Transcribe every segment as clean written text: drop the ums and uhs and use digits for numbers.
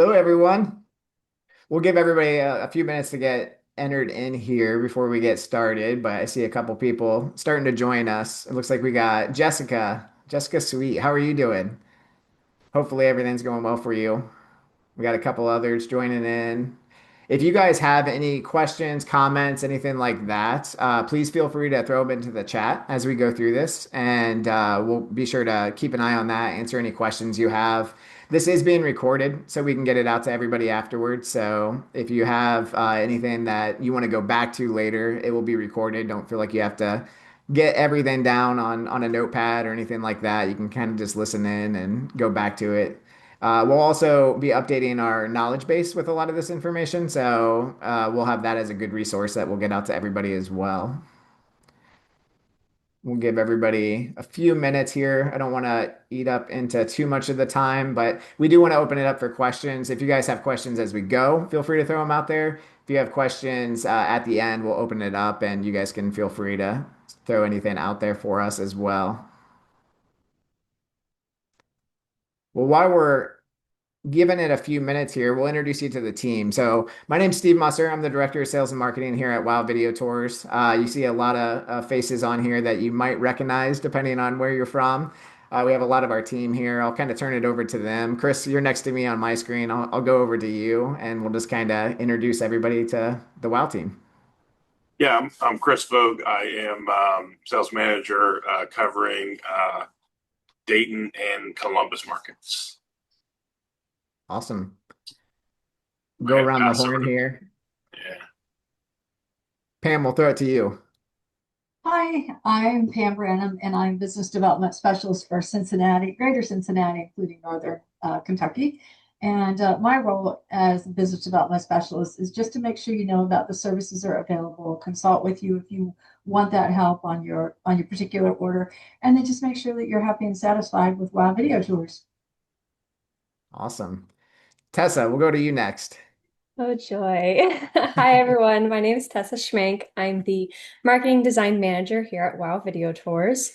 Hello, everyone. We'll give everybody a few minutes to get entered in here before we get started, but I see a couple people starting to join us. It looks like we got Jessica. Jessica Sweet, how are you doing? Hopefully everything's going well for you. We got a couple others joining in. If you guys have any questions, comments, anything like that, please feel free to throw them into the chat as we go through this, and we'll be sure to keep an eye on that, answer any questions you have. This is being recorded, so we can get it out to everybody afterwards. So if you have anything that you want to go back to later, it will be recorded. Don't feel like you have to get everything down on a notepad or anything like that. You can kind of just listen in and go back to it. We'll also be updating our knowledge base with a lot of this information, so we'll have that as a good resource that we'll get out to everybody as well. We'll give everybody a few minutes here. I don't want to eat up into too much of the time, but we do want to open it up for questions. If you guys have questions as we go, feel free to throw them out there. If you have questions at the end, we'll open it up and you guys can feel free to throw anything out there for us as well. Well, while we're given it a few minutes here, we'll introduce you to the team. So my name's Steve Musser. I'm the Director of Sales and Marketing here at Wow Video Tours. You see a lot of faces on here that you might recognize depending on where you're from. We have a lot of our team here. I'll kind of turn it over to them. Chris, you're next to me on my screen. I'll go over to you and we'll just kind of introduce everybody to the Wow team. Yeah, I'm Chris Voge. I am sales manager covering Dayton and Columbus markets. Awesome. I Go got around the Tessa. horn here. Yeah. Pam, we'll throw it to you. Hi, I'm Pam Branam, and I'm Business Development Specialist for Cincinnati, Greater Cincinnati, including Northern Kentucky. And my role as Business Development Specialist is just to make sure you know about the services that are available, consult with you if you want that help on your particular order, and then just make sure that you're happy and satisfied with Wow Video Tours. Awesome. Tessa, we'll go to you next. Oh, joy. Hi, everyone. My name is Tessa Schmenk. I'm the marketing design manager here at Wow Video Tours.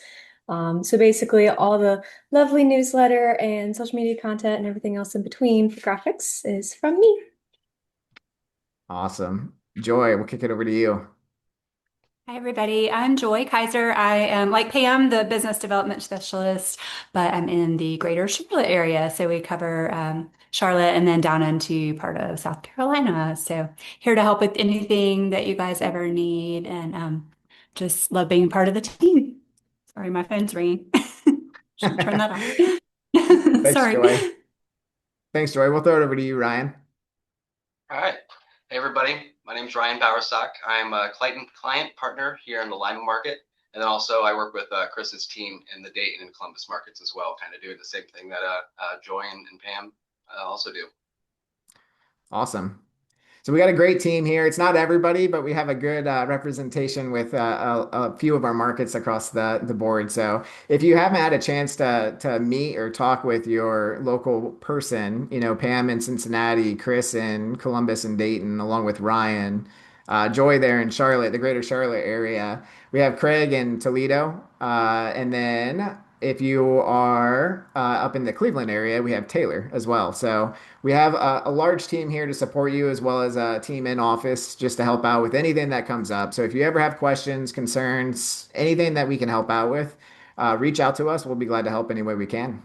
So basically, all the lovely newsletter and social media content and everything else in between for graphics is from me. Awesome. Joy, we'll kick it over to you. Hi, everybody. I'm Joy Kiser. I am, like Pam, the business development specialist, but I'm in the greater Charlotte area. So we cover Charlotte and then down into part of South Carolina. So here to help with anything that you guys ever need and just love being part of the team. Sorry, my phone's ringing. Should turn that off. Thanks, Sorry. Joy. Thanks, Joy. We'll throw it over to you, Ryan. All right. Hey, everybody. My name is Ryan Bowersock. I'm a client partner here in the Lima market. And then also I work with Chris's team in the Dayton and Columbus markets as well, kind of doing the same thing that Joy and Pam also do. Awesome. So we got a great team here. It's not everybody, but we have a good representation with a few of our markets across the board. So if you haven't had a chance to meet or talk with your local person, you know, Pam in Cincinnati, Chris in Columbus and Dayton, along with Ryan, Joy there in Charlotte, the greater Charlotte area. We have Craig in Toledo, and then if you are up in the Cleveland area, we have Taylor as well. So we have a large team here to support you, as well as a team in office just to help out with anything that comes up. So if you ever have questions, concerns, anything that we can help out with, reach out to us. We'll be glad to help any way we can.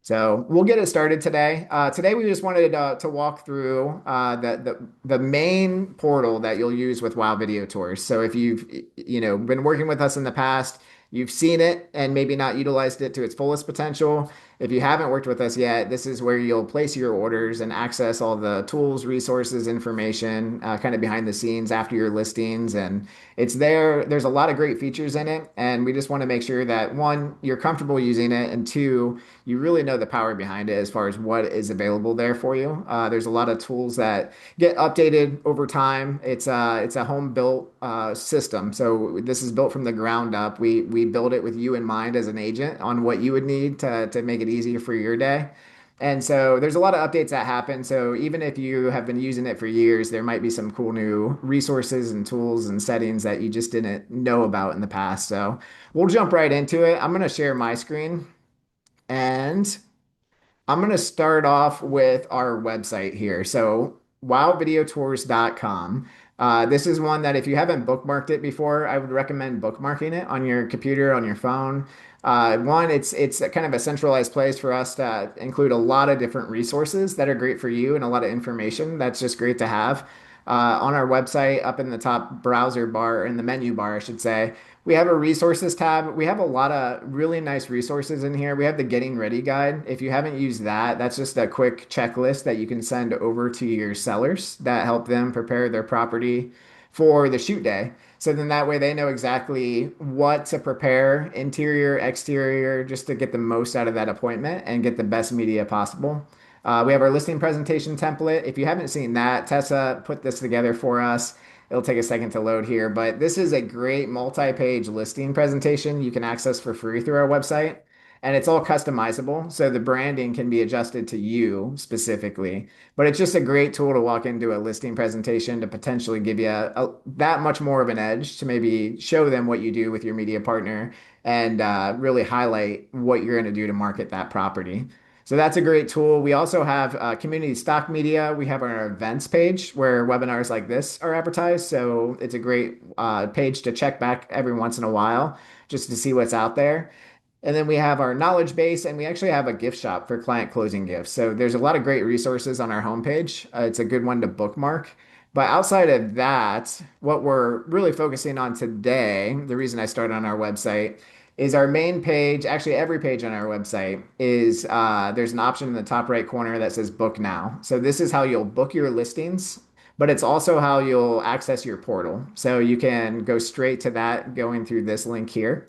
So we'll get it started today. Today we just wanted to walk through the main portal that you'll use with Wow Video Tours. So if you've been working with us in the past, you've seen it and maybe not utilized it to its fullest potential. If you haven't worked with us yet, this is where you'll place your orders and access all the tools, resources, information, kind of behind the scenes after your listings. And it's there. There's a lot of great features in it. And we just want to make sure that one, you're comfortable using it, and two, you really know the power behind it as far as what is available there for you. There's a lot of tools that get updated over time. It's a home built system, so this is built from the ground up. We build it with you in mind as an agent on what you would need to make it easier for your day. And so there's a lot of updates that happen. So even if you have been using it for years, there might be some cool new resources and tools and settings that you just didn't know about in the past. So we'll jump right into it. I'm going to share my screen. And I'm going to start off with our website here. So, wowvideotours.com. This is one that if you haven't bookmarked it before, I would recommend bookmarking it on your computer, on your phone. One, it's a kind of a centralized place for us to include a lot of different resources that are great for you and a lot of information that's just great to have. On our website, up in the top browser bar, in the menu bar, I should say, we have a resources tab. We have a lot of really nice resources in here. We have the getting ready guide. If you haven't used that, that's just a quick checklist that you can send over to your sellers that help them prepare their property for the shoot day. So then that way they know exactly what to prepare, interior, exterior, just to get the most out of that appointment and get the best media possible. We have our listing presentation template. If you haven't seen that, Tessa put this together for us. It'll take a second to load here, but this is a great multi-page listing presentation you can access for free through our website. And it's all customizable, so the branding can be adjusted to you specifically. But it's just a great tool to walk into a listing presentation to potentially give you that much more of an edge to maybe show them what you do with your media partner and really highlight what you're going to do to market that property. So that's a great tool. We also have community stock media. We have our events page where webinars like this are advertised. So it's a great page to check back every once in a while just to see what's out there. And then we have our knowledge base, and we actually have a gift shop for client closing gifts. So there's a lot of great resources on our homepage. It's a good one to bookmark. But outside of that, what we're really focusing on today, the reason I started on our website, is our main page. Actually, every page on our website is there's an option in the top right corner that says book now. So this is how you'll book your listings, but it's also how you'll access your portal. So you can go straight to that going through this link here.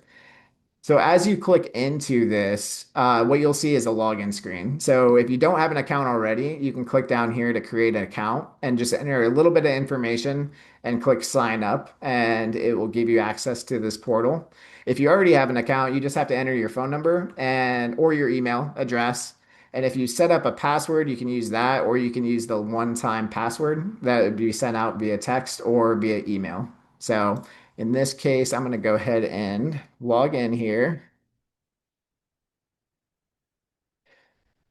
So as you click into this, what you'll see is a login screen. So if you don't have an account already, you can click down here to create an account and just enter a little bit of information and click sign up, and it will give you access to this portal. If you already have an account, you just have to enter your phone number and or your email address. And if you set up a password, you can use that, or you can use the one-time password that would be sent out via text or via email. So in this case, I'm going to go ahead and log in here.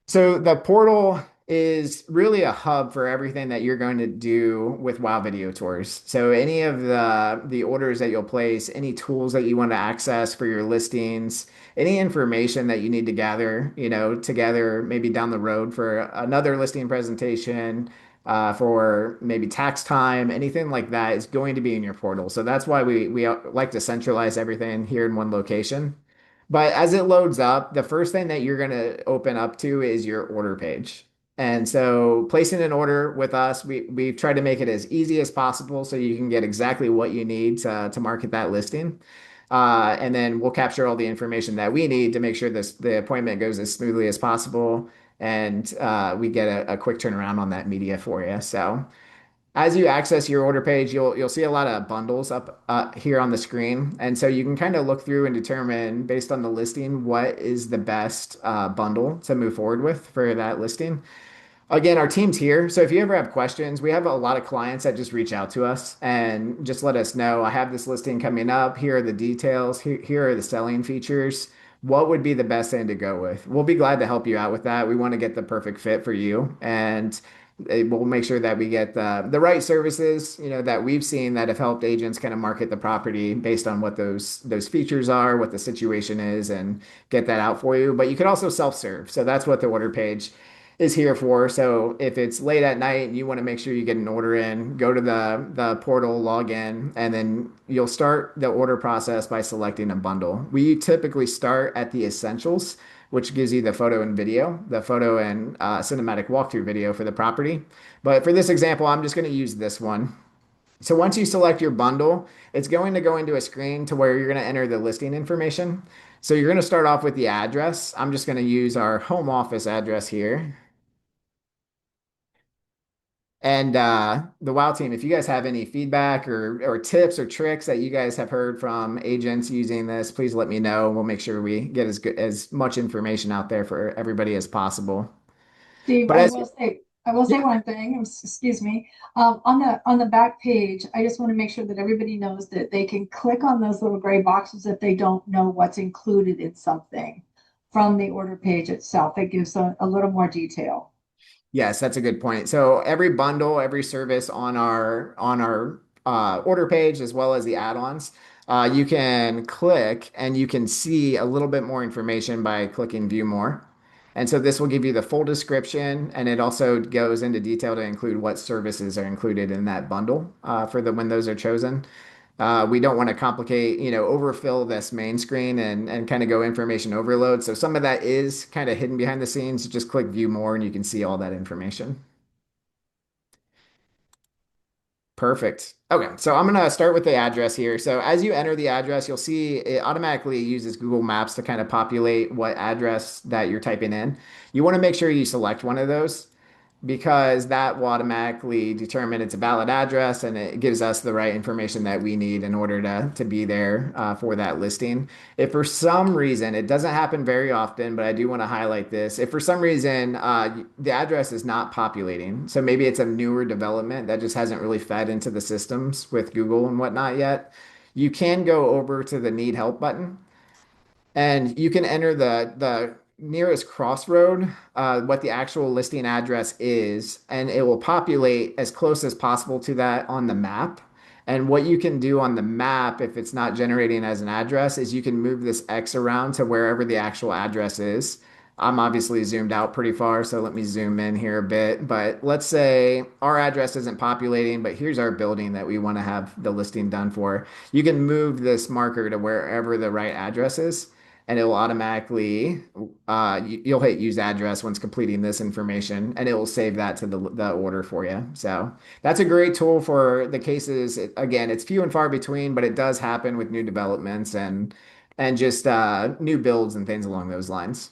So the portal is really a hub for everything that you're going to do with Wow Video Tours. So any of the orders that you'll place, any tools that you want to access for your listings, any information that you need to gather, together maybe down the road for another listing presentation, for maybe tax time, anything like that is going to be in your portal. So that's why we like to centralize everything here in one location. But as it loads up, the first thing that you're going to open up to is your order page. And so placing an order with us, we try to make it as easy as possible so you can get exactly what you need to market that listing. And then we'll capture all the information that we need to make sure the appointment goes as smoothly as possible. And we get a quick turnaround on that media for you. So as you access your order page, you'll see a lot of bundles up here on the screen, and so you can kind of look through and determine based on the listing what is the best bundle to move forward with for that listing. Again, our team's here, so if you ever have questions, we have a lot of clients that just reach out to us and just let us know, I have this listing coming up. Here are the details. Here are the selling features. What would be the best thing to go with? We'll be glad to help you out with that. We want to get the perfect fit for you, and we'll make sure that we get the right services, that we've seen that have helped agents kind of market the property based on what those features are, what the situation is, and get that out for you. But you can also self-serve. So that's what the order page is here for. So if it's late at night and you want to make sure you get an order in, go to the portal, log in, and then you'll start the order process by selecting a bundle. We typically start at the essentials, which gives you the photo and video, the photo and cinematic walkthrough video for the property. But for this example, I'm just going to use this one. So once you select your bundle, it's going to go into a screen to where you're going to enter the listing information. So you're going to start off with the address. I'm just going to use our home office address here. And the WOW team, if you guys have any feedback or tips or tricks that you guys have heard from agents using this, please let me know. We'll make sure we get as much information out there for everybody as possible. Steve, But I will say yeah, one thing, excuse me. On the back page, I just want to make sure that everybody knows that they can click on those little gray boxes if they don't know what's included in something. from the order page itself. It gives a little more detail. Yes, that's a good point. So every bundle, every service on our order page, as well as the add-ons, you can click and you can see a little bit more information by clicking View More. And so this will give you the full description, and it also goes into detail to include what services are included in that bundle for the when those are chosen. We don't want to complicate, overfill this main screen and kind of go information overload. So some of that is kind of hidden behind the scenes. Just click view more and you can see all that information. Perfect. Okay, so I'm going to start with the address here. So as you enter the address, you'll see it automatically uses Google Maps to kind of populate what address that you're typing in. You want to make sure you select one of those, because that will automatically determine it's a valid address and it gives us the right information that we need in order to be there for that listing. If for some reason, it doesn't happen very often, but I do want to highlight this. If for some reason the address is not populating, so maybe it's a newer development that just hasn't really fed into the systems with Google and whatnot yet, you can go over to the Need Help button and you can enter the nearest crossroad, what the actual listing address is, and it will populate as close as possible to that on the map. And what you can do on the map, if it's not generating as an address, is you can move this X around to wherever the actual address is. I'm obviously zoomed out pretty far, so let me zoom in here a bit. But let's say our address isn't populating, but here's our building that we want to have the listing done for. You can move this marker to wherever the right address is, and it will automatically you'll hit use address once completing this information, and it will save that to the order for you. So that's a great tool for the cases. Again, it's few and far between, but it does happen with new developments and just new builds and things along those lines.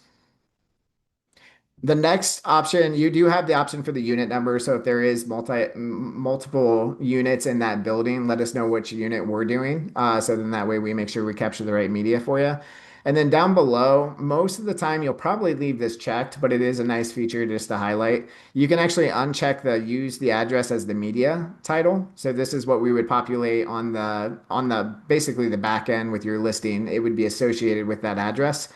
The next option, you do have the option for the unit number. So if there is multiple units in that building, let us know which unit we're doing. So then that way we make sure we capture the right media for you. And then down below, most of the time you'll probably leave this checked, but it is a nice feature just to highlight. You can actually uncheck the use the address as the media title. So this is what we would populate on the basically the back end with your listing. It would be associated with that address.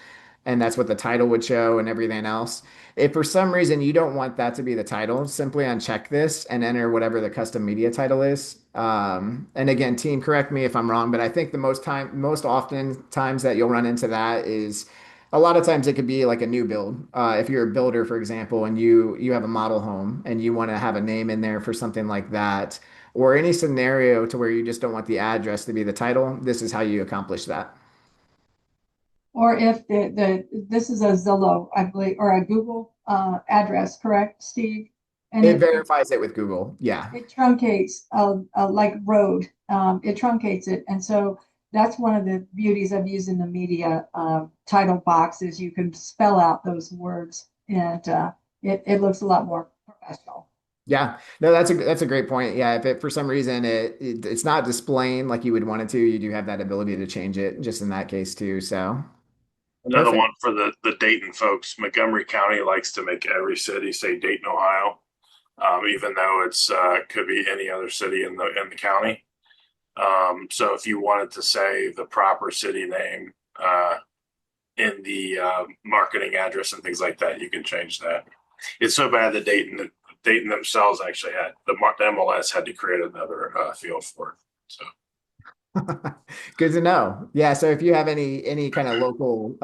And that's what the title would show and everything else. If for some reason you don't want that to be the title, simply uncheck this and enter whatever the custom media title is. And again, team, correct me if I'm wrong, but I think the most often times that you'll run into that is a lot of times it could be like a new build. If you're a builder, for example, and you have a model home and you want to have a name in there for something like that, or any scenario to where you just don't want the address to be the title, this is how you accomplish that. Or if this is a Zillow, I believe, or a Google address, correct, Steve? And It verifies it with Google. Yeah. it truncates like road. It truncates it, and so that's one of the beauties of using the media title box is you can spell out those words, and it looks a lot more professional. Yeah, no, that's a great point. Yeah, if it for some reason it's not displaying like you would want it to, you do have that ability to change it just in that case too. So Another perfect. one for the Dayton folks. Montgomery County likes to make every city say Dayton, Ohio, even though it's could be any other city in the county. So if you wanted to say the proper city name in the marketing address and things like that, you can change that. It's so bad that Dayton themselves actually had the MLS had to create another field for it. So. Good to know. Yeah, so if you have any kind of local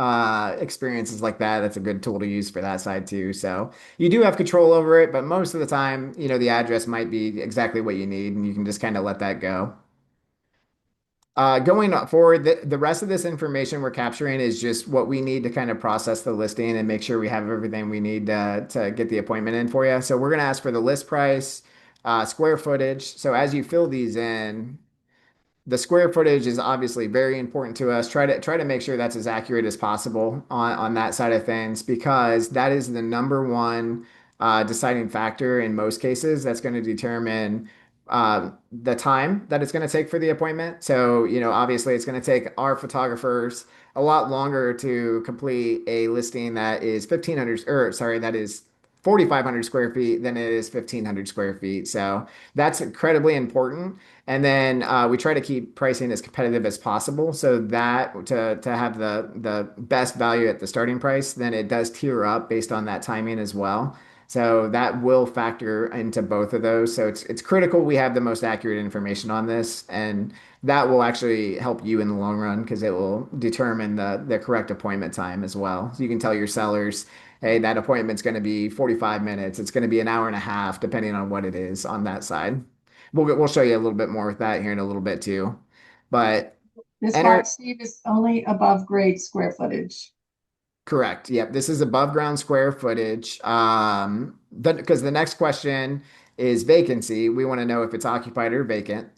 experiences like that, that's a good tool to use for that side too. So you do have control over it, but most of the time, the address might be exactly what you need, and you can just kind of let that go. Going forward, the rest of this information we're capturing is just what we need to kind of process the listing and make sure we have everything we need to get the appointment in for you. So we're going to ask for the list price, square footage. So as you fill these in, the square footage is obviously very important to us. Try to make sure that's as accurate as possible on that side of things, because that is the number one deciding factor in most cases that's going to determine the time that it's going to take for the appointment. So, obviously it's going to take our photographers a lot longer to complete a listing that is 1,500, or sorry, that is 4,500 square feet than it is 1,500 square feet. So that's incredibly important. And then we try to keep pricing as competitive as possible so that to have the best value at the starting price, then it does tier up based on that timing as well. So that will factor into both of those. So it's critical we have the most accurate information on this, and that will actually help you in the long run because it will determine the correct appointment time as well. So you can tell your sellers, hey, that appointment's going to be 45 minutes. It's going to be an hour and a half, depending on what it is on that side. We'll show you a little bit more with that here in a little bit too. But This enter part, Steve, is only above grade square footage. correct. Yep, this is above ground square footage. Because the next question is vacancy. We want to know if it's occupied or vacant.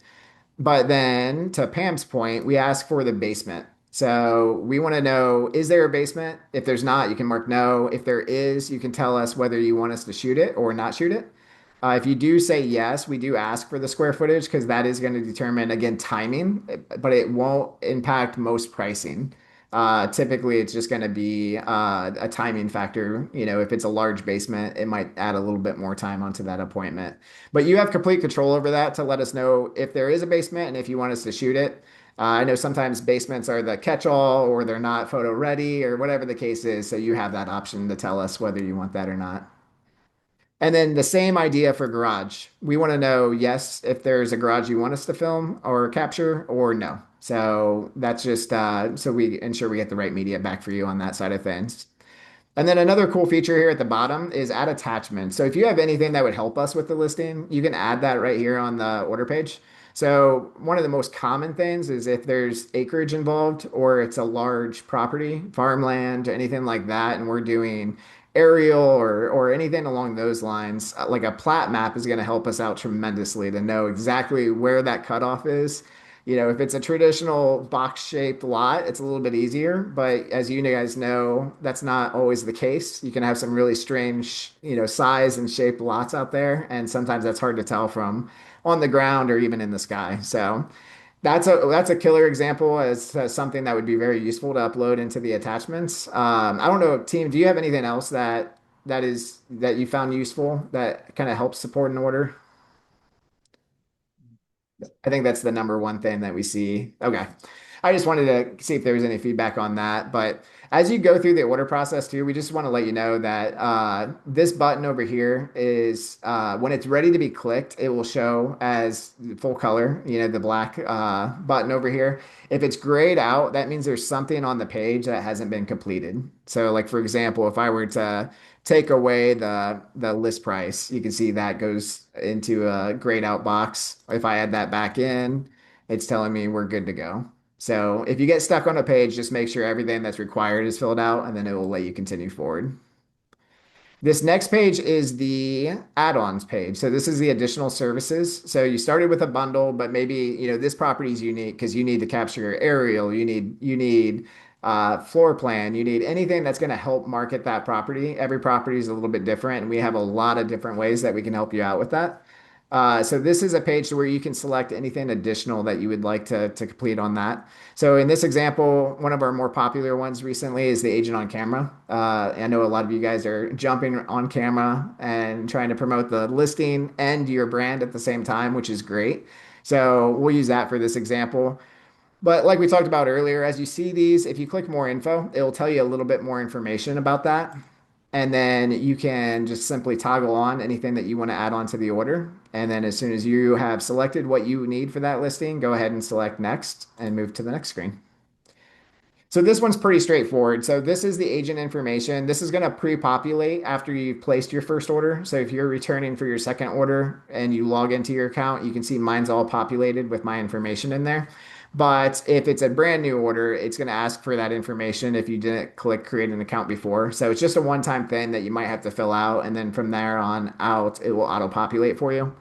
But then to Pam's point, we ask for the basement. So we want to know, is there a basement? If there's not, you can mark no. If there is, you can tell us whether you want us to shoot it or not shoot it. If you do say yes, we do ask for the square footage because that is going to determine, again, timing, but it won't impact most pricing. Typically, it's just going to be a timing factor. You know, if it's a large basement, it might add a little bit more time onto that appointment. But you have complete control over that to let us know if there is a basement and if you want us to shoot it. I know sometimes basements are the catch-all or they're not photo ready or whatever the case is. So you have that option to tell us whether you want that or not. And then the same idea for garage. We want to know, yes, if there's a garage you want us to film or capture, or no. So that's just so we ensure we get the right media back for you on that side of things. And then another cool feature here at the bottom is add attachments. So if you have anything that would help us with the listing, you can add that right here on the order page. So one of the most common things is if there's acreage involved or it's a large property, farmland, anything like that, and we're doing aerial or anything along those lines, like a plat map is going to help us out tremendously to know exactly where that cutoff is. You know, if it's a traditional box-shaped lot, it's a little bit easier, but as you guys know, that's not always the case. You can have some really strange, size and shaped lots out there, and sometimes that's hard to tell from on the ground or even in the sky. So that's a killer example as something that would be very useful to upload into the attachments. I don't know, team, do you have anything else that you found useful that kind of helps support an order? I think that's the number one thing that we see. Okay. I just wanted to see if there was any feedback on that. But as you go through the order process too, we just want to let you know that this button over here is when it's ready to be clicked, it will show as full color, the black button over here. If it's grayed out, that means there's something on the page that hasn't been completed. So like, for example, if I were to take away the list price, you can see that goes into a grayed out box. If I add that back in, it's telling me we're good to go. So if you get stuck on a page, just make sure everything that's required is filled out, and then it will let you continue forward. This next page is the add-ons page. So this is the additional services. So you started with a bundle, but maybe, this property is unique because you need to capture your aerial, you need floor plan, you need anything that's going to help market that property. Every property is a little bit different, and we have a lot of different ways that we can help you out with that. So this is a page where you can select anything additional that you would like to complete on that. So in this example, one of our more popular ones recently is the agent on camera. I know a lot of you guys are jumping on camera and trying to promote the listing and your brand at the same time, which is great. So we'll use that for this example. But like we talked about earlier, as you see these, if you click more info, it will tell you a little bit more information about that. And then you can just simply toggle on anything that you want to add on to the order. And then as soon as you have selected what you need for that listing, go ahead and select next and move to the next screen. So this one's pretty straightforward. So this is the agent information. This is going to pre-populate after you've placed your first order. So if you're returning for your second order and you log into your account, you can see mine's all populated with my information in there. But if it's a brand new order, it's going to ask for that information if you didn't click create an account before. So it's just a one-time thing that you might have to fill out. And then from there on out, it will auto-populate for you.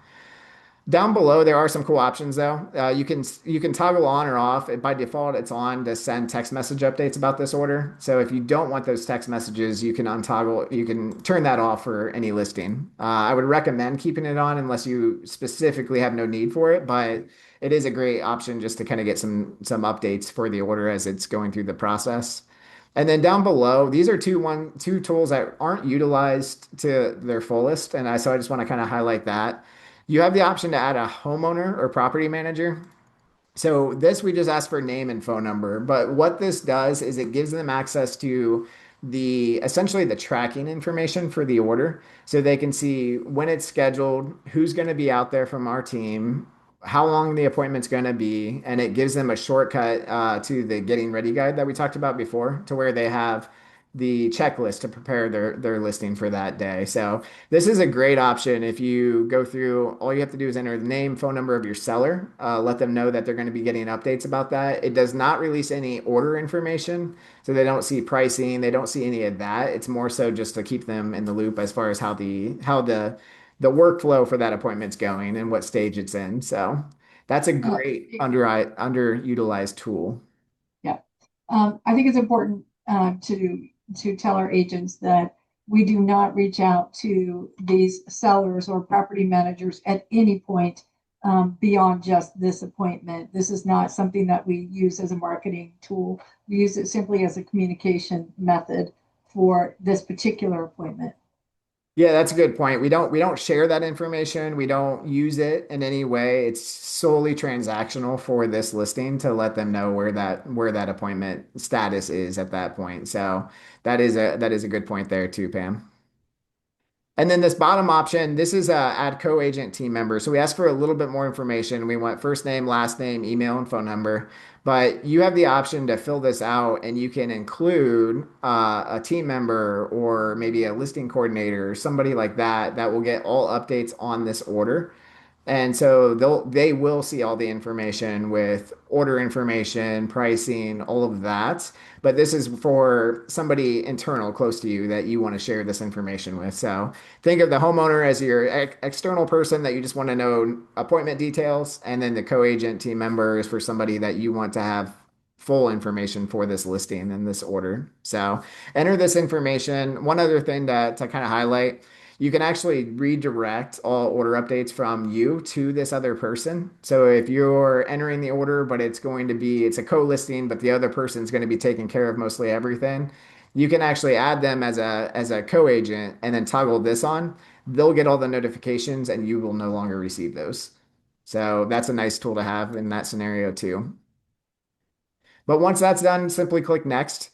Down below, there are some cool options though. You can toggle on or off. By default, it's on to send text message updates about this order. So if you don't want those text messages, you can you can turn that off for any listing. I would recommend keeping it on unless you specifically have no need for it, but it is a great option just to kind of get some updates for the order as it's going through the process. And then down below, these are two tools that aren't utilized to their fullest. So I just want to kind of highlight that. You have the option to add a homeowner or property manager. So this we just ask for name and phone number, but what this does is it gives them access to the essentially the tracking information for the order so they can see when it's scheduled, who's going to be out there from our team, how long the appointment's going to be, and it gives them a shortcut to the getting ready guide that we talked about before to where they have the checklist to prepare their listing for that day. So this is a great option. If you go through, all you have to do is enter the name, phone number of your seller, let them know that they're going to be getting updates about that. It does not release any order information, so they don't see pricing, they don't see any of that. It's more so just to keep them in the loop as far as how the workflow for that appointment's going and what stage it's in. So that's a Uh, great underutilized tool. yeah. I think it's important to tell our agents that we do not reach out to these sellers or property managers at any point beyond just this appointment. This is not something that we use as a marketing tool. We use it simply as a communication method for this particular appointment. Yeah, that's a good point. We don't share that information. We don't use it in any way. It's solely transactional for this listing to let them know where that appointment status is at that point. So that is a good point there too, Pam. And then this bottom option, this is add co-agent team member. So we ask for a little bit more information. We want first name, last name, email, and phone number. But you have the option to fill this out and you can include a team member or maybe a listing coordinator or somebody like that that will get all updates on this order. And so they will see all the information with order information, pricing, all of that. But this is for somebody internal close to you that you want to share this information with. So think of the homeowner as your external person that you just want to know appointment details, and then the co-agent team member is for somebody that you want to have full information for this listing and this order. So enter this information. One other thing to kind of highlight, you can actually redirect all order updates from you to this other person. So if you're entering the order, but it's a co-listing, but the other person's going to be taking care of mostly everything, you can actually add them as a co-agent and then toggle this on. They'll get all the notifications and you will no longer receive those. So that's a nice tool to have in that scenario too. But once that's done, simply click next.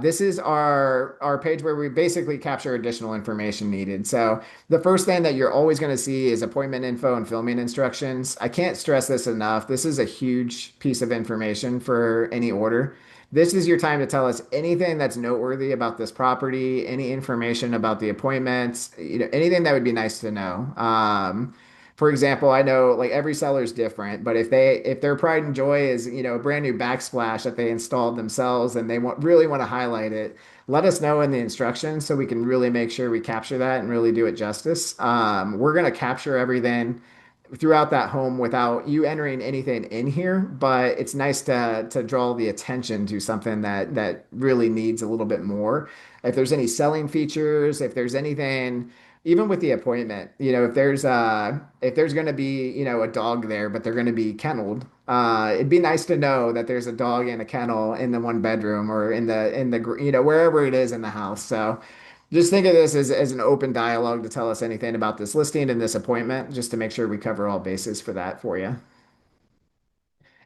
This is our page where we basically capture additional information needed. So the first thing that you're always going to see is appointment info and filming instructions. I can't stress this enough. This is a huge piece of information for any order. This is your time to tell us anything that's noteworthy about this property, any information about the appointments, anything that would be nice to know. For example, I know like every seller is different, but if their pride and joy is, a brand new backsplash that they installed themselves and they really want to highlight it, let us know in the instructions so we can really make sure we capture that and really do it justice. We're going to capture everything throughout that home without you entering anything in here, but it's nice to draw the attention to something that really needs a little bit more. If there's any selling features, if there's anything, even with the appointment, if there's going to be, a dog there, but they're going to be kenneled, it'd be nice to know that there's a dog and a kennel in the one bedroom or in the wherever it is in the house. So just think of this as an open dialogue to tell us anything about this listing and this appointment, just to make sure we cover all bases for that for you.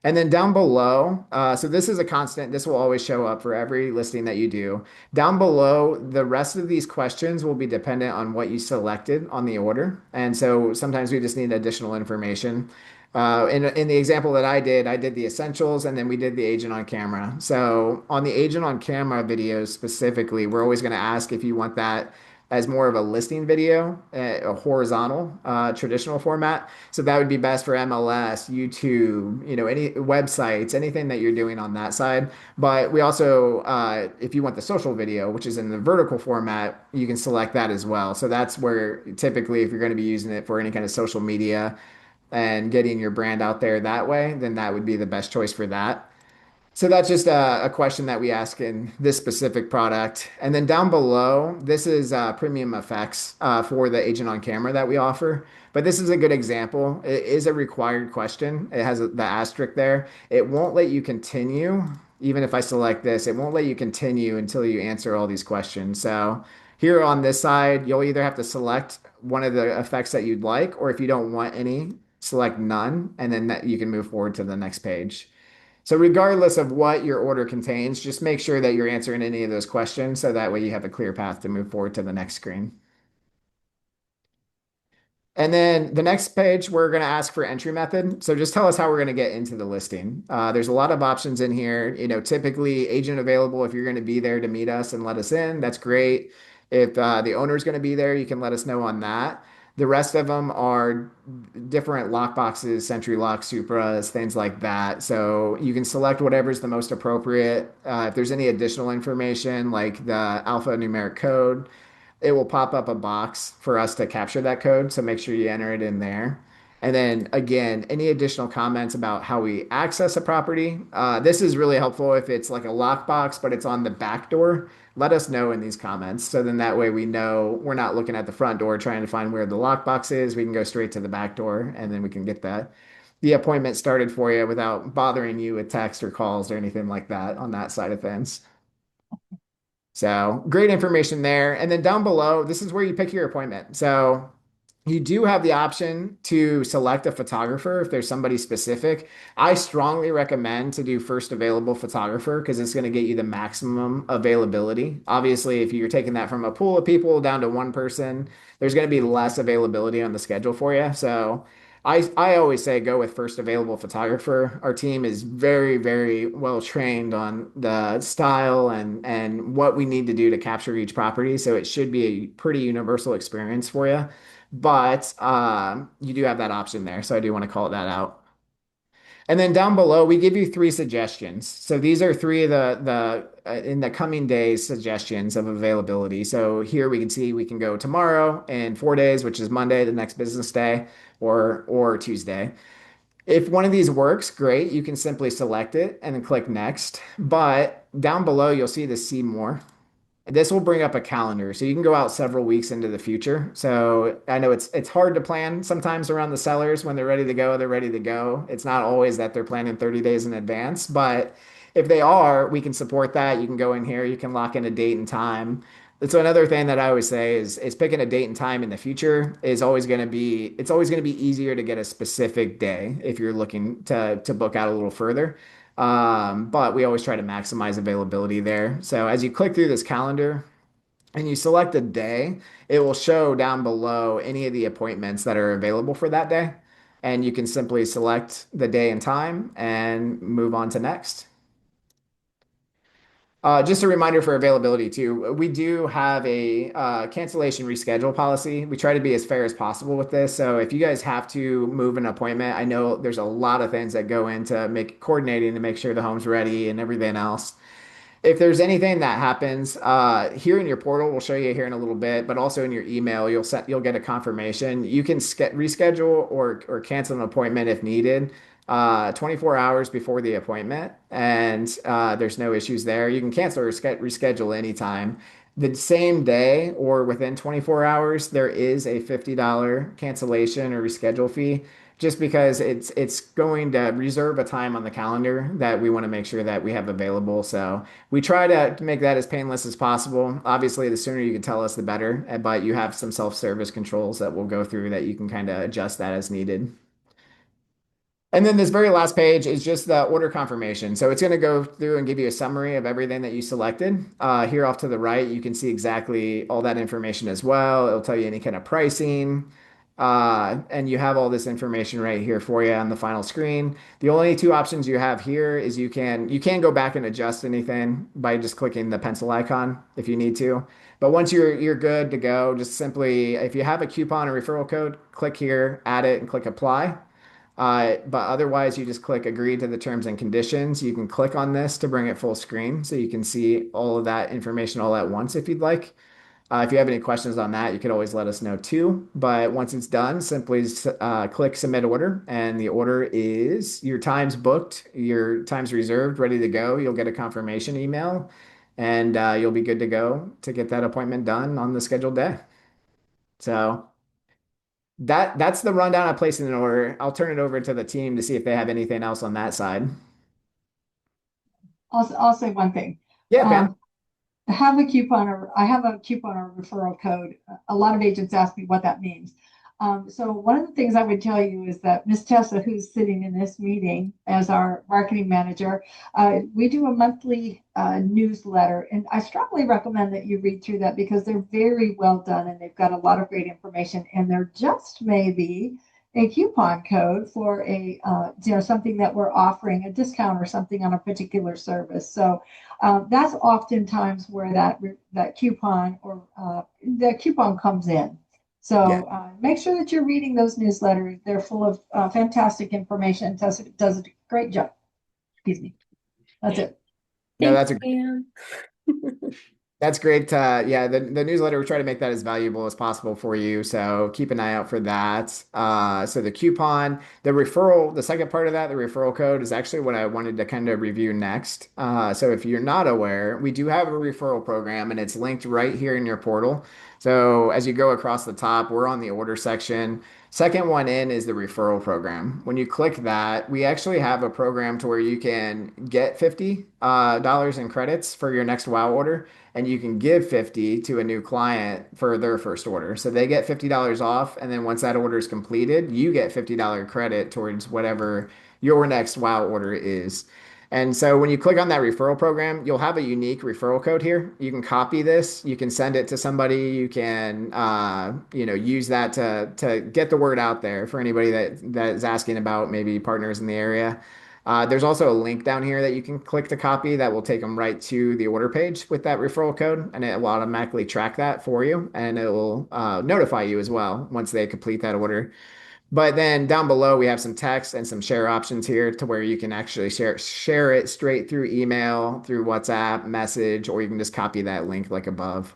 And then down below, so this is a constant, this will always show up for every listing that you do. Down below, the rest of these questions will be dependent on what you selected on the order. And so sometimes we just need additional information. In the example that I did the essentials and then we did the agent on camera. So on the agent on camera videos specifically, we're always going to ask if you want that as more of a listing video, a horizontal, traditional format. So that would be best for MLS, YouTube, any websites, anything that you're doing on that side. But we also, if you want the social video, which is in the vertical format, you can select that as well. So that's where typically, if you're going to be using it for any kind of social media and getting your brand out there that way, then that would be the best choice for that. So that's just a question that we ask in this specific product. And then down below, this is premium effects for the agent on camera that we offer. But this is a good example. It is a required question. It has the asterisk there. It won't let you continue even if I select this, it won't let you continue until you answer all these questions. So here on this side, you'll either have to select one of the effects that you'd like, or if you don't want any, select none, and then you can move forward to the next page. So regardless of what your order contains, just make sure that you're answering any of those questions so that way you have a clear path to move forward to the next screen. And then the next page, we're going to ask for entry method. So just tell us how we're going to get into the listing. There's a lot of options in here. Typically agent available if you're going to be there to meet us and let us in. That's great. If the owner is going to be there, you can let us know on that. The rest of them are different lock boxes, Sentry Lock, Supras, things like that. So you can select whatever's the most appropriate. If there's any additional information like the alphanumeric code, it will pop up a box for us to capture that code. So make sure you enter it in there. And then again, any additional comments about how we access a property. This is really helpful if it's like a lockbox, but it's on the back door. Let us know in these comments. So then that way we know we're not looking at the front door trying to find where the lockbox is. We can go straight to the back door and then we can get the appointment started for you without bothering you with text or calls or anything like that on that side of things. So great information there. And then down below, this is where you pick your appointment. So you do have the option to select a photographer if there's somebody specific. I strongly recommend to do first available photographer because it's going to get you the maximum availability. Obviously, if you're taking that from a pool of people down to one person, there's going to be less availability on the schedule for you. So I always say go with first available photographer. Our team is very, very well trained on the style and what we need to do to capture each property. So it should be a pretty universal experience for you. But you do have that option there. So I do want to call that out. And then down below, we give you three suggestions. So these are three of the in the coming days suggestions of availability. So here we can see we can go tomorrow and 4 days, which is Monday, the next business day, or Tuesday. If one of these works, great. You can simply select it and then click next. But down below, you'll see the see more. This will bring up a calendar, so you can go out several weeks into the future. So I know it's hard to plan sometimes around the sellers when they're ready to go, they're ready to go. It's not always that they're planning 30 days in advance, but if they are, we can support that. You can go in here, you can lock in a date and time. So another thing that I always say is picking a date and time in the future is always going to be it's always going to be easier to get a specific day if you're looking to book out a little further. But we always try to maximize availability there. So as you click through this calendar and you select a day, it will show down below any of the appointments that are available for that day. And you can simply select the day and time and move on to next. Just a reminder for availability too. We do have a cancellation reschedule policy. We try to be as fair as possible with this. So if you guys have to move an appointment, I know there's a lot of things that go into make coordinating to make sure the home's ready and everything else. If there's anything that happens, here in your portal, we'll show you here in a little bit, but also in your email, you'll get a confirmation. You can reschedule or cancel an appointment if needed, 24 hours before the appointment, and there's no issues there. You can cancel or reschedule anytime. The same day or within 24 hours, there is a $50 cancellation or reschedule fee just because it's going to reserve a time on the calendar that we want to make sure that we have available. So we try to make that as painless as possible. Obviously, the sooner you can tell us, the better. But you have some self-service controls that we'll go through that you can kind of adjust that as needed. And then this very last page is just the order confirmation. So it's going to go through and give you a summary of everything that you selected. Here off to the right, you can see exactly all that information as well. It'll tell you any kind of pricing. And you have all this information right here for you on the final screen. The only two options you have here is you can go back and adjust anything by just clicking the pencil icon if you need to. But once you're good to go, just simply if you have a coupon or referral code, click here, add it, and click apply. But otherwise, you just click agree to the terms and conditions. You can click on this to bring it full screen so you can see all of that information all at once if you'd like. If you have any questions on that, you could always let us know too. But once it's done, simply click submit order, and the order is your time's booked, your time's reserved, ready to go. You'll get a confirmation email, and you'll be good to go to get that appointment done on the scheduled day. So that's the rundown of placing an order. I'll turn it over to the team to see if they have anything else on that side. I'll say one thing. Yeah, Pam. Um, I have a coupon or referral code. A lot of agents ask me what that means. So one of the things I would tell you is that Miss Tessa, who's sitting in this meeting as our marketing manager, we do a monthly newsletter, and I strongly recommend that you read through that because they're very well done and they've got a lot of great information. And they're just maybe a coupon code for a something that we're offering, a discount or something on a particular service. So that's oftentimes where that coupon or the coupon comes in. Yeah. So make sure that you're reading those newsletters. They're full of fantastic information. Tessa does a great job. Excuse me. That's it. No, Thanks, that's a Pam. That's great. Yeah, the newsletter, we try to make that as valuable as possible for you. So keep an eye out for that. So the coupon, the referral, the second part of that, the referral code is actually what I wanted to kind of review next. So if you're not aware, we do have a referral program and it's linked right here in your portal. So as you go across the top, we're on the order section. Second one in is the referral program. When you click that, we actually have a program to where you can get $50 in credits for your next WOW order and you can give 50 to a new client for their first order. So they get $50 off, and then once that order is completed, you get $50 credit towards whatever your next WOW order is. And so when you click on that referral program, you'll have a unique referral code here. You can copy this, you can send it to somebody, you can use that to get the word out there for anybody that is asking about maybe partners in the area. There's also a link down here that you can click to copy that will take them right to the order page with that referral code, and it will automatically track that for you, and it will notify you as well once they complete that order. But then down below, we have some text and some share options here to where you can actually share it straight through email, through WhatsApp, message, or you can just copy that link like above.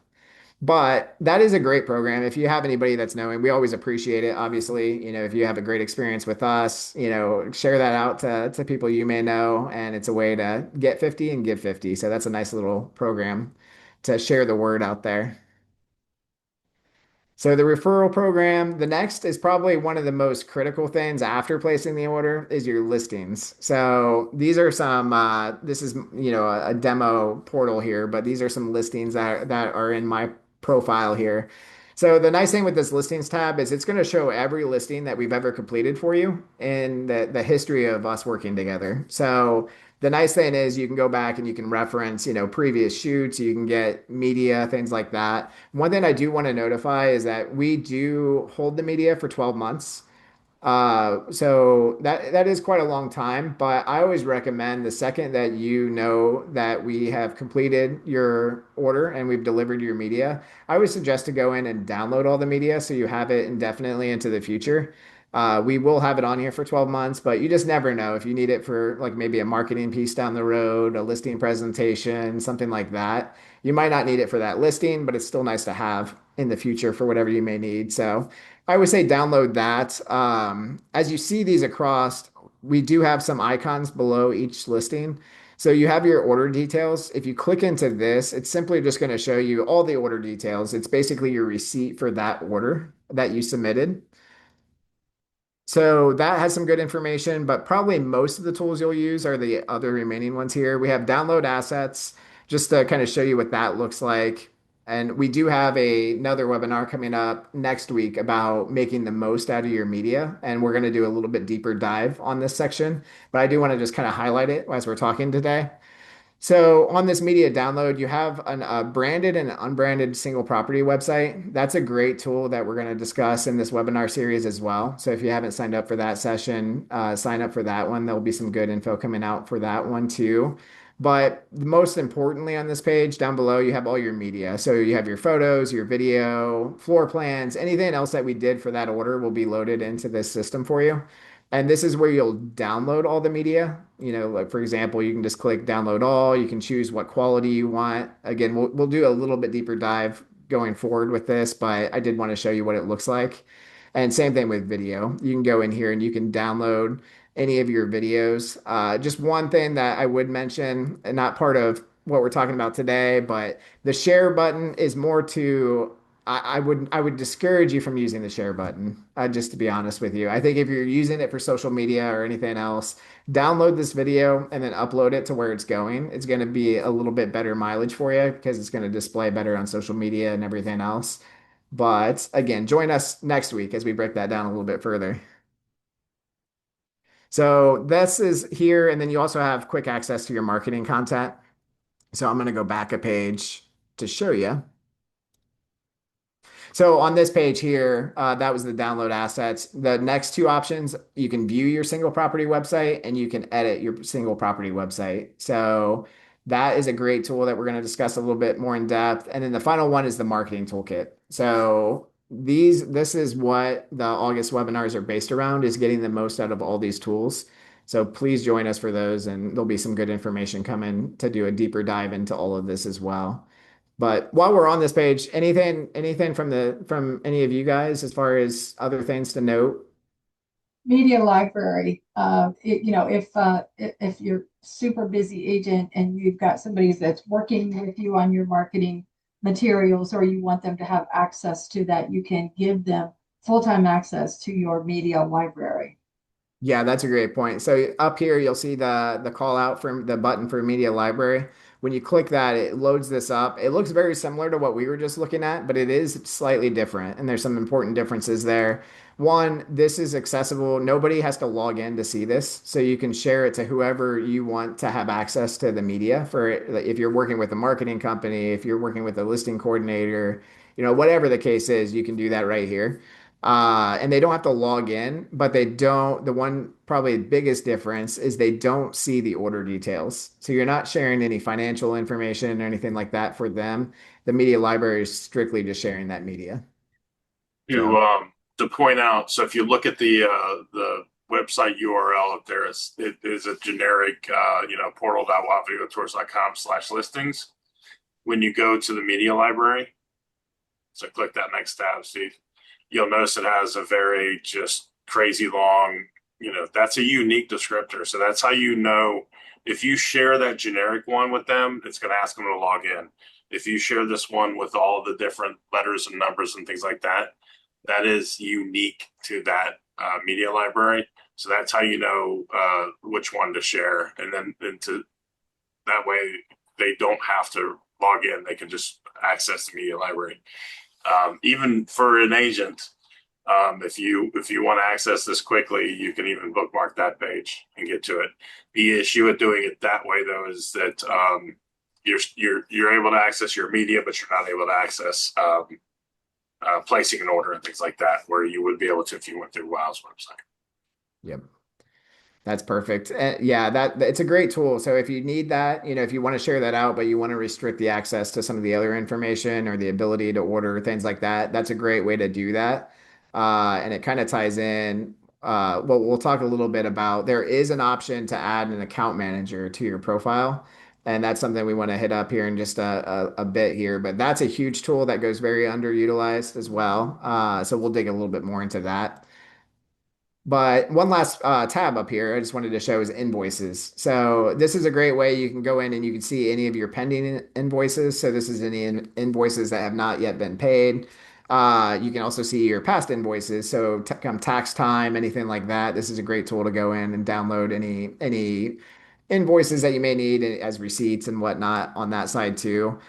But that is a great program. If you have anybody that's knowing, we always appreciate it. Obviously, if you have a great experience with us, share that out to people you may know. And it's a way to get 50 and give 50. So that's a nice little program to share the word out there. So the referral program, the next is probably one of the most critical things after placing the order is your listings. So these are some, this is, a demo portal here, but these are some listings that are in my profile here. So the nice thing with this listings tab is it's going to show every listing that we've ever completed for you in the history of us working together. So the nice thing is you can go back and you can reference, previous shoots, you can get media, things like that. One thing I do want to notify is that we do hold the media for 12 months. So that is quite a long time, but I always recommend the second that you know that we have completed your order and we've delivered your media, I always suggest to go in and download all the media so you have it indefinitely into the future. We will have it on here for 12 months, but you just never know if you need it for like maybe a marketing piece down the road, a listing presentation, something like that. You might not need it for that listing, but it's still nice to have in the future for whatever you may need. So I would say download that. As you see these across, we do have some icons below each listing. So you have your order details. If you click into this, it's simply just going to show you all the order details. It's basically your receipt for that order that you submitted. So that has some good information, but probably most of the tools you'll use are the other remaining ones here. We have download assets just to kind of show you what that looks like. And we do have another webinar coming up next week about making the most out of your media. And we're going to do a little bit deeper dive on this section, but I do want to just kind of highlight it as we're talking today. So on this media download, you have a branded and unbranded single property website. That's a great tool that we're going to discuss in this webinar series as well. So if you haven't signed up for that session, sign up for that one. There'll be some good info coming out for that one too. But most importantly on this page down below, you have all your media. So you have your photos, your video, floor plans, anything else that we did for that order will be loaded into this system for you. And this is where you'll download all the media. Like for example, you can just click download all. You can choose what quality you want. Again, we'll do a little bit deeper dive going forward with this, but I did want to show you what it looks like. And same thing with video. You can go in here and you can download any of your videos. Just one thing that I would mention, and not part of what we're talking about today, but the share button is more to I would discourage you from using the share button, just to be honest with you. I think if you're using it for social media or anything else, download this video and then upload it to where it's going. It's going to be a little bit better mileage for you because it's going to display better on social media and everything else. But again, join us next week as we break that down a little bit further. So this is here, and then you also have quick access to your marketing content. So I'm going to go back a page to show you. So on this page here, that was the download assets. The next two options, you can view your single property website and you can edit your single property website. So that is a great tool that we're going to discuss a little bit more in depth. And then the final one is the marketing toolkit. So this is what the August webinars are based around, is getting the most out of all these tools. So please join us for those, and there'll be some good information coming to do a deeper dive into all of this as well. But while we're on this page, anything from any of you guys as far as other things to note? Media library. If you're super busy agent and you've got somebody that's working with you on your marketing materials, or you want them to have access to that, you can give them full-time access to your media library. Yeah, that's a great point. So up here, you'll see the call out from the button for media library. When you click that, it loads this up. It looks very similar to what we were just looking at, but it is slightly different. And there's some important differences there. One, this is accessible. Nobody has to log in to see this. So you can share it to whoever you want to have access to the media for it. Like, if you're working with a marketing company, if you're working with a listing coordinator, whatever the case is, you can do that right here. And they don't have to log in, but the one probably biggest difference is they don't see the order details. So you're not sharing any financial information or anything like that for them. The media library is strictly just sharing that media. To to point out, so if you look at the website URL up there, it is a generic portal.wowvideotours.com/listings. When you go to the media library, so click that next tab, Steve, you'll notice it has a very just crazy long, that's a unique descriptor. So that's how if you share that generic one with them, it's going to ask them to log in. If you share this one with all the different letters and numbers and things like that, that is unique to that media library. So that's how you know which one to share. And then that way they don't have to log in. They can just access the media library. Even for an agent, if you want to access this quickly, you can even bookmark that page and get to it. The issue with doing it that way, though, is that you're able to access your media, but you're not able to access placing an order and things like that, where you would be able to if you went through Wow's website. Yep. That's perfect. Yeah, it's a great tool. So if you need that, if you want to share that out, but you want to restrict the access to some of the other information or the ability to order things like that, that's a great way to do that. And it kind of ties in. Well, we'll talk a little bit about, there is an option to add an account manager to your profile. And that's something we want to hit up here in just a bit here. But that's a huge tool that goes very underutilized as well. So we'll dig a little bit more into that. But one last tab up here I just wanted to show is invoices. So this is a great way you can go in and you can see any of your pending invoices. So this is any invoices that have not yet been paid. You can also see your past invoices. So come tax time, anything like that. This is a great tool to go in and download any invoices that you may need as receipts and whatnot on that side too.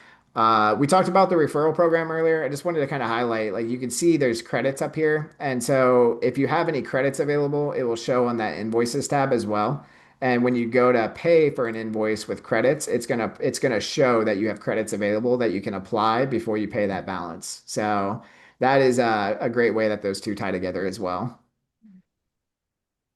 We talked about the referral program earlier. I just wanted to kind of highlight, like you can see there's credits up here. And so if you have any credits available, it will show on that invoices tab as well. And when you go to pay for an invoice with credits, it's gonna show that you have credits available that you can apply before you pay that balance. So that is a great way that those two tie together as well.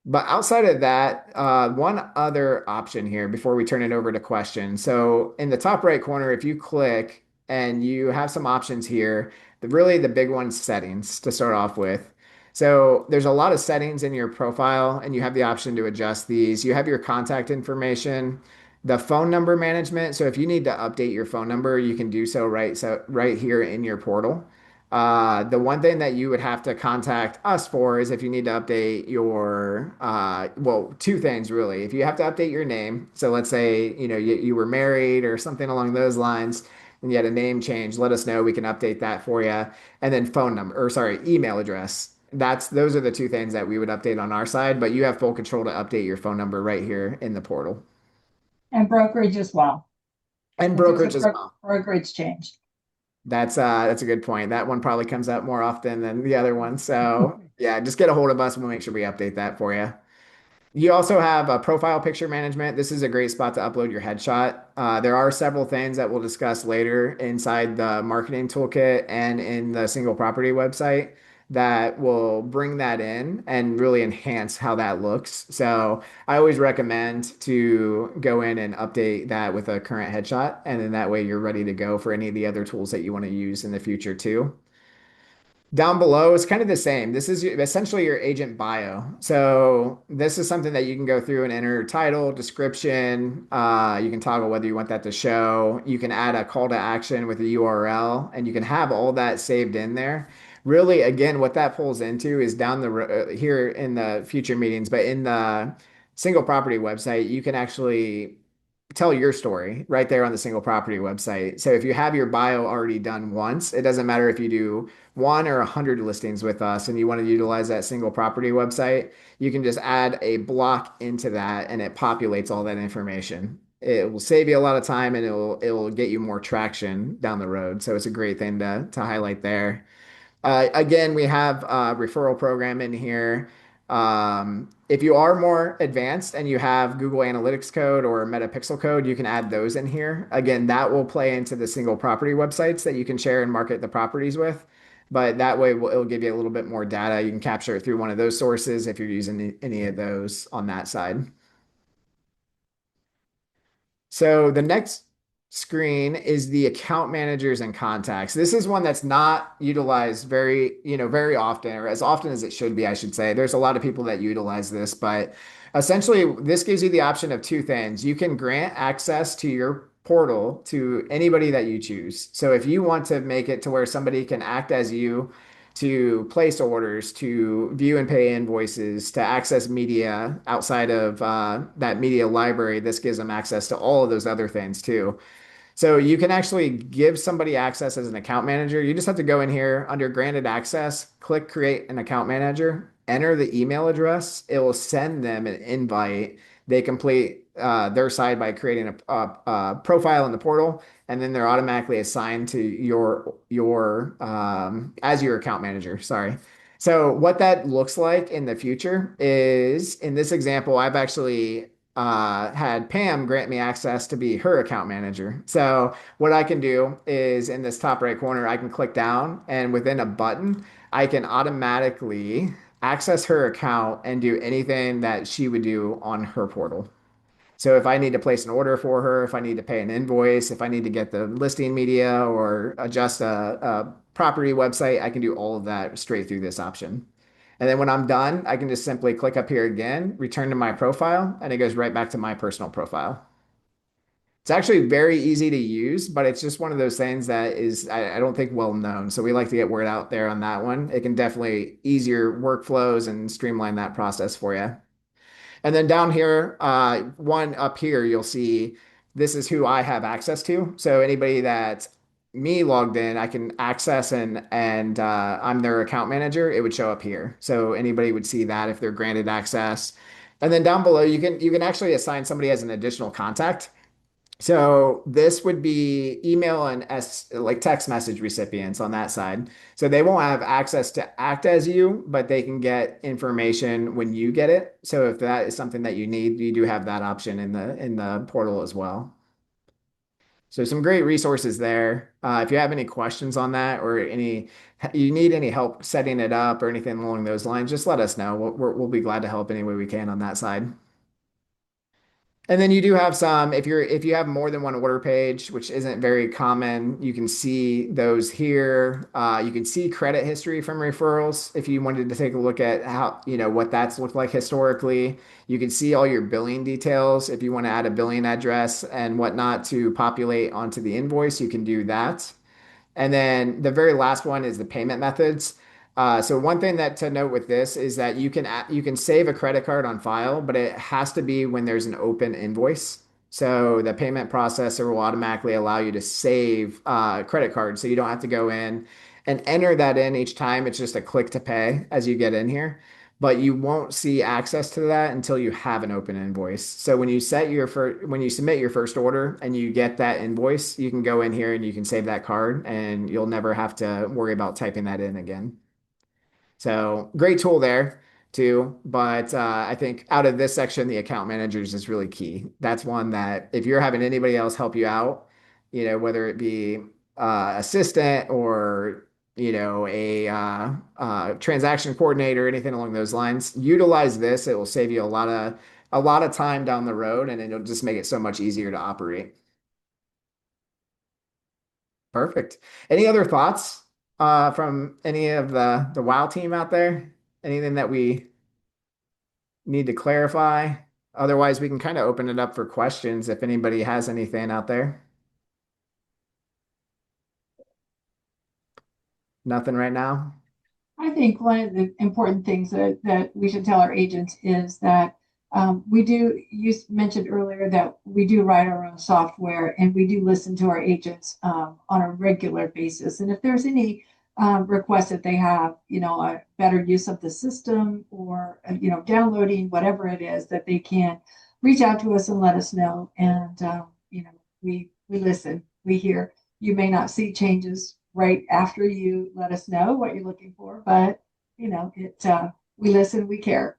But outside of that, one other option here before we turn it over to questions. So in the top right corner, if you click and you have some options here, really the big one's settings to start off with. So there's a lot of settings in your profile and you have the option to adjust these. You have your contact information, the phone number management. So if you need to update your phone number, you can do so right here in your portal. The one thing that you would have to contact us for is if you need to update your, well, two things really. If you have to update your name, so let's say, you were married or something along those lines, and you had a name change, let us know. We can update that for you. And then phone number, or sorry, email address. Those are the two things that we would update on our side, but you have full control to update your phone number right here in the portal. And brokerage as well. And If there's brokerage as a well. brokerage change. That's a good point. That one probably comes up more often than the other one. So yeah, just get a hold of us and we'll make sure we update that for you. You also have a profile picture management. This is a great spot to upload your headshot. There are several things that we'll discuss later inside the marketing toolkit and in the single property website that will bring that in and really enhance how that looks. So I always recommend to go in and update that with a current headshot. And then that way you're ready to go for any of the other tools that you want to use in the future too. Down below is kind of the same. This is essentially your agent bio. So this is something that you can go through and enter title, description. You can toggle whether you want that to show. You can add a call to action with a URL, and you can have all that saved in there. Really, again, what that pulls into is down here in the future meetings, but in the single property website, you can actually tell your story right there on the single property website. So if you have your bio already done once, it doesn't matter if you do one or 100 listings with us and you want to utilize that single property website, you can just add a block into that and it populates all that information. It will save you a lot of time and it will get you more traction down the road. So it's a great thing to highlight there. Again, we have a referral program in here. If you are more advanced and you have Google Analytics code or Metapixel code, you can add those in here. Again, that will play into the single property websites that you can share and market the properties with. But that way, it'll give you a little bit more data. You can capture it through one of those sources if you're using any of those on that side. So the next screen is the account managers and contacts. This is one that's not utilized very often, or as often as it should be, I should say. There's a lot of people that utilize this, but essentially this gives you the option of two things. You can grant access to your portal to anybody that you choose. So if you want to make it to where somebody can act as you to place orders, to view and pay invoices, to access media outside of that media library, this gives them access to all of those other things too. So you can actually give somebody access as an account manager. You just have to go in here under granted access, click create an account manager, enter the email address. It will send them an invite. They complete their side by creating a profile in the portal, and then they're automatically assigned to your as your account manager. Sorry. So what that looks like in the future is, in this example, I've actually had Pam grant me access to be her account manager. So what I can do is in this top right corner, I can click down and within a button, I can automatically access her account and do anything that she would do on her portal. So if I need to place an order for her, if I need to pay an invoice, if I need to get the listing media or adjust a property website, I can do all of that straight through this option. And then when I'm done, I can just simply click up here again, return to my profile, and it goes right back to my personal profile. It's actually very easy to use, but it's just one of those things that is, I don't think, well known. So we like to get word out there on that one. It can definitely ease your workflows and streamline that process for you. And then down here, one up here, you'll see this is who I have access to. So anybody that's me logged in, I can access and I'm their account manager. It would show up here. So anybody would see that if they're granted access. And then down below, you can actually assign somebody as an additional contact. So this would be email and like text message recipients on that side. So they won't have access to act as you, but they can get information when you get it. So if that is something that you need, you do have that option in the portal as well. So some great resources there. If you have any questions on that or you need any help setting it up or anything along those lines, just let us know. We'll be glad to help any way we can on that side. And then you do have some, if you have more than one order page, which isn't very common, you can see those here. You can see credit history from referrals. If you wanted to take a look at how, what that's looked like historically, you can see all your billing details. If you want to add a billing address and whatnot to populate onto the invoice, you can do that. And then the very last one is the payment methods. So one thing that to note with this is that you can save a credit card on file, but it has to be when there's an open invoice. So the payment processor will automatically allow you to save credit cards. So you don't have to go in and enter that in each time. It's just a click to pay as you get in here. But you won't see access to that until you have an open invoice. So when you submit your first order and you get that invoice, you can go in here and you can save that card and you'll never have to worry about typing that in again. So great tool there too. But I think out of this section, the account managers is really key. That's one that if you're having anybody else help you out, whether it be assistant or a transaction coordinator, anything along those lines, utilize this. It will save you a lot of time down the road, and it'll just make it so much easier to operate. Perfect. Any other thoughts from any of the WoW team out there? Anything that we need to clarify? Otherwise, we can kind of open it up for questions if anybody has anything out there. Nothing right now? I think one of the important things that we should tell our agents is that you mentioned earlier that we do write our own software and we do listen to our agents on a regular basis. And if there's any requests that they have, a better use of the system or, downloading whatever it is that they can reach out to us and let us know. And, we listen, we hear. You may not see changes right after you let us know what you're looking for, but we listen, we care.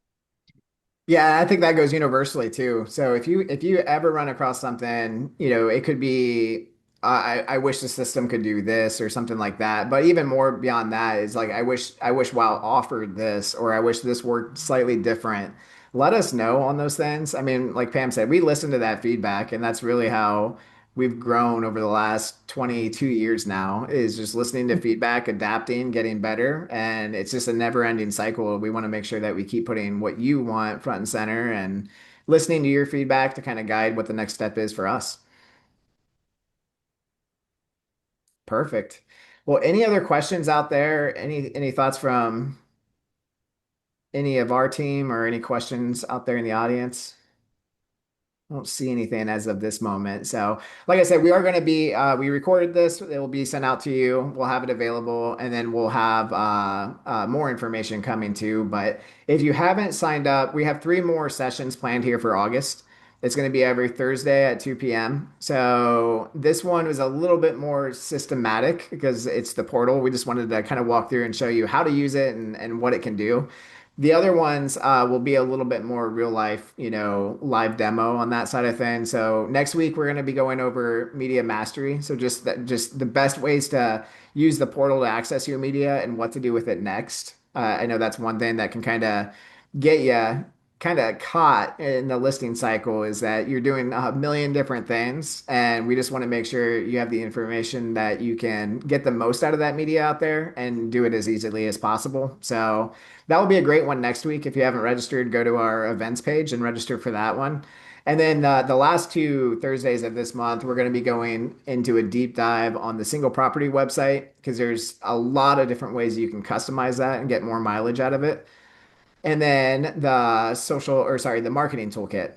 Yeah, I think that goes universally too. So if you ever run across something, it could be I wish the system could do this or something like that. But even more beyond that is like I wish WoW offered this or I wish this worked slightly different. Let us know on those things. I mean, like Pam said, we listen to that feedback, and that's really how we've grown over the last 22 years now, is just listening to feedback, adapting, getting better. And it's just a never ending cycle. We want to make sure that we keep putting what you want front and center and listening to your feedback to kind of guide what the next step is for us. Perfect. Well, any other questions out there? Any thoughts from any of our team or any questions out there in the audience? I don't see anything as of this moment. So, like I said, we are going to we recorded this. It will be sent out to you. We'll have it available, and then we'll have more information coming too. But if you haven't signed up, we have 3 more sessions planned here for August. It's going to be every Thursday at 2 p.m. So this one was a little bit more systematic because it's the portal. We just wanted to kind of walk through and show you how to use it and what it can do. The other ones will be a little bit more real life, live demo on that side of things. So next week we're going to be going over media mastery. So just the best ways to use the portal to access your media and what to do with it next. I know that's one thing that can kind of get you kind of caught in the listing cycle, is that you're doing a million different things, and we just want to make sure you have the information that you can get the most out of that media out there and do it as easily as possible. So that will be a great one next week. If you haven't registered, go to our events page and register for that one. And then the last 2 Thursdays of this month, we're going to be going into a deep dive on the single property website, because there's a lot of different ways you can customize that and get more mileage out of it. And then the marketing toolkit,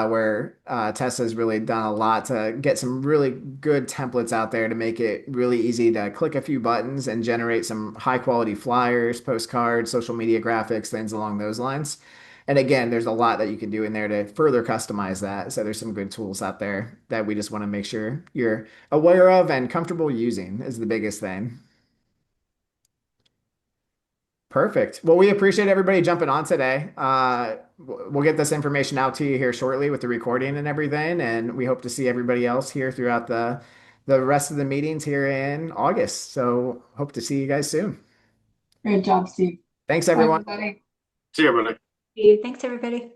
where Tessa's really done a lot to get some really good templates out there to make it really easy to click a few buttons and generate some high quality flyers, postcards, social media graphics, things along those lines. And again, there's a lot that you can do in there to further customize that. So there's some good tools out there that we just want to make sure you're aware of and comfortable using is the biggest thing. Perfect. Well, we appreciate everybody jumping on today. We'll get this information out to you here shortly with the recording and everything, and we hope to see everybody else here throughout the rest of the meetings here in August. So hope to see you guys soon. Great job, Steve. Thanks, Bye, everyone. everybody. See everybody. Thanks, everybody.